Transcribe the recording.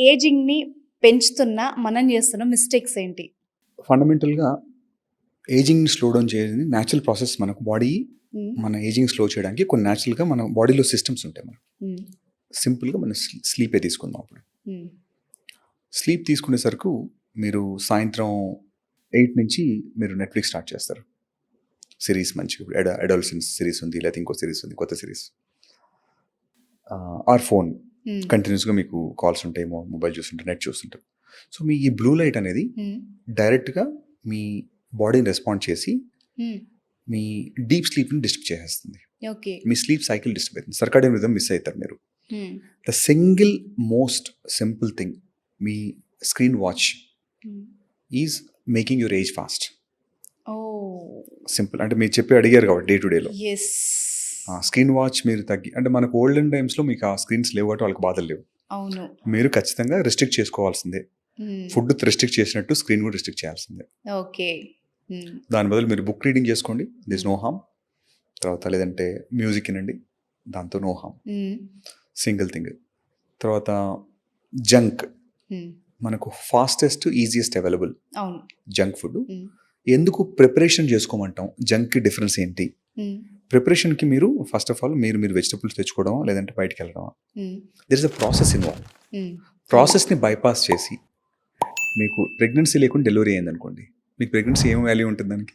ఏజింగ్‌ని పెంచుతున్న మనం చేస్తున్న మిస్టేక్స్ ఏంటి? ఫండమెంటల్‌గా ఏజింగ్‌ని స్లో డౌన్ చేసేది న్యాచురల్ ప్రాసెస్. మనకు బాడీ హ్మ్. మన ఏజింగ్ స్లో చేయడానికి కొన్ని న్యాచురల్‌గా మన బాడీలో సిస్టమ్స్ ఉంటాయి మనకు. హ్మ్. సింపుల్‌గా మనం స్లీపే తీసుకుందాం అప్పుడు. హ్మ్. స్లీప్ తీసుకునేసరకు మీరు సాయంత్రం 8 నుంచి మీరు నెట్‌ఫ్లిక్స్ స్టార్ట్ చేస్తారు. సిరీస్ మంచిగా ఇప్పుడు అడాలసెన్స్ సిరీస్ ఉంది. లేకపోతే ఇంకో సిరీస్ ఉంది. కొత్త సిరీస్. ఆర్ ఫోన్ హ్మ్. కంటిన్యూస్‌గా మీకు కాల్స్ ఉంటాయి. మొబైల్ చూస్తుంటారు, నెట్ చూస్తుంటారు. సో, మీ ఈ బ్లూ లైట్ అనేది హ్మ్. డైరెక్ట్‌గా మీ బాడీని రెస్పాండ్ చేసి హ్మ్. మీ డీప్ స్లీప్‌ని డిస్టర్బ్ చేసేస్తుంది. ఓకే. మీ స్లీప్ సైకిల్ డిస్టర్బ్ అవుతుంది. సర్కాడియన్ రిథమ్ మిస్ అవుతారు మీరు. Hmm. The single most simple thing మీ screen watch hmm. Is making your age fast. Oh! Simple. అంటే మీరు చెప్పి అడిగారు కాబట్టి డే టు డేలో. యెస్. స్క్రీన్ వాచ్ మీరు అంటే మనకు ఓల్డెన్ టైమ్స్‌లో మీకు ఆ స్క్రీన్స్ లేవు కాబట్టి వాళ్ళకి బాధలు లేవు. అవును. మీరు ఖచ్చితంగా రెస్ట్రిక్ట్ చేసుకోవాల్సిందే. హ్మ్. ఫుడ్ రెస్ట్రిక్ట్ చేసినట్టు స్క్రీన్ కూడా రెస్ట్రిక్ట్ చేయాల్సిందే. ఓకే. హ్మ్. దాని బదులు మీరు బుక్ రీడింగ్ చేసుకోండి. This hmm. No harm. తర్వాత లేదంటే మ్యూజిక్ వినండి. దాంతో నో హార్మ్. హ్మ్. Single thing. తర్వాత జంక్ హ్మ్. మనకు ఫాస్టెస్ట్, ఈజియెస్ట్ అవైలబుల్ అవును. Junk food. హ్మ్. ఎందుకు ప్రిపరేషన్ చేసుకోమంటాం? జంక్‌కి డిఫరెన్స్ ఏంటి? హ్మ్. ప్రిపరేషన్‌కి మీరు ఫస్ట్ ఆఫ్ ఆల్ మీరు వెజిటబుల్స్ తెచ్చుకోవడమా? లేదంటే బయటికెళ్ళడమా? హ్మ్. There is a process involved. హ్మ్. ప్రాసెస్‌ని బైపాస్ చేసి మీకు ప్రెగ్నెన్సీ లేకుండా డెలివరీ అయిందనుకోండి. మీకు ప్రెగ్నెన్సీ ఏం వాల్యూ ఉంటుంది దానికి?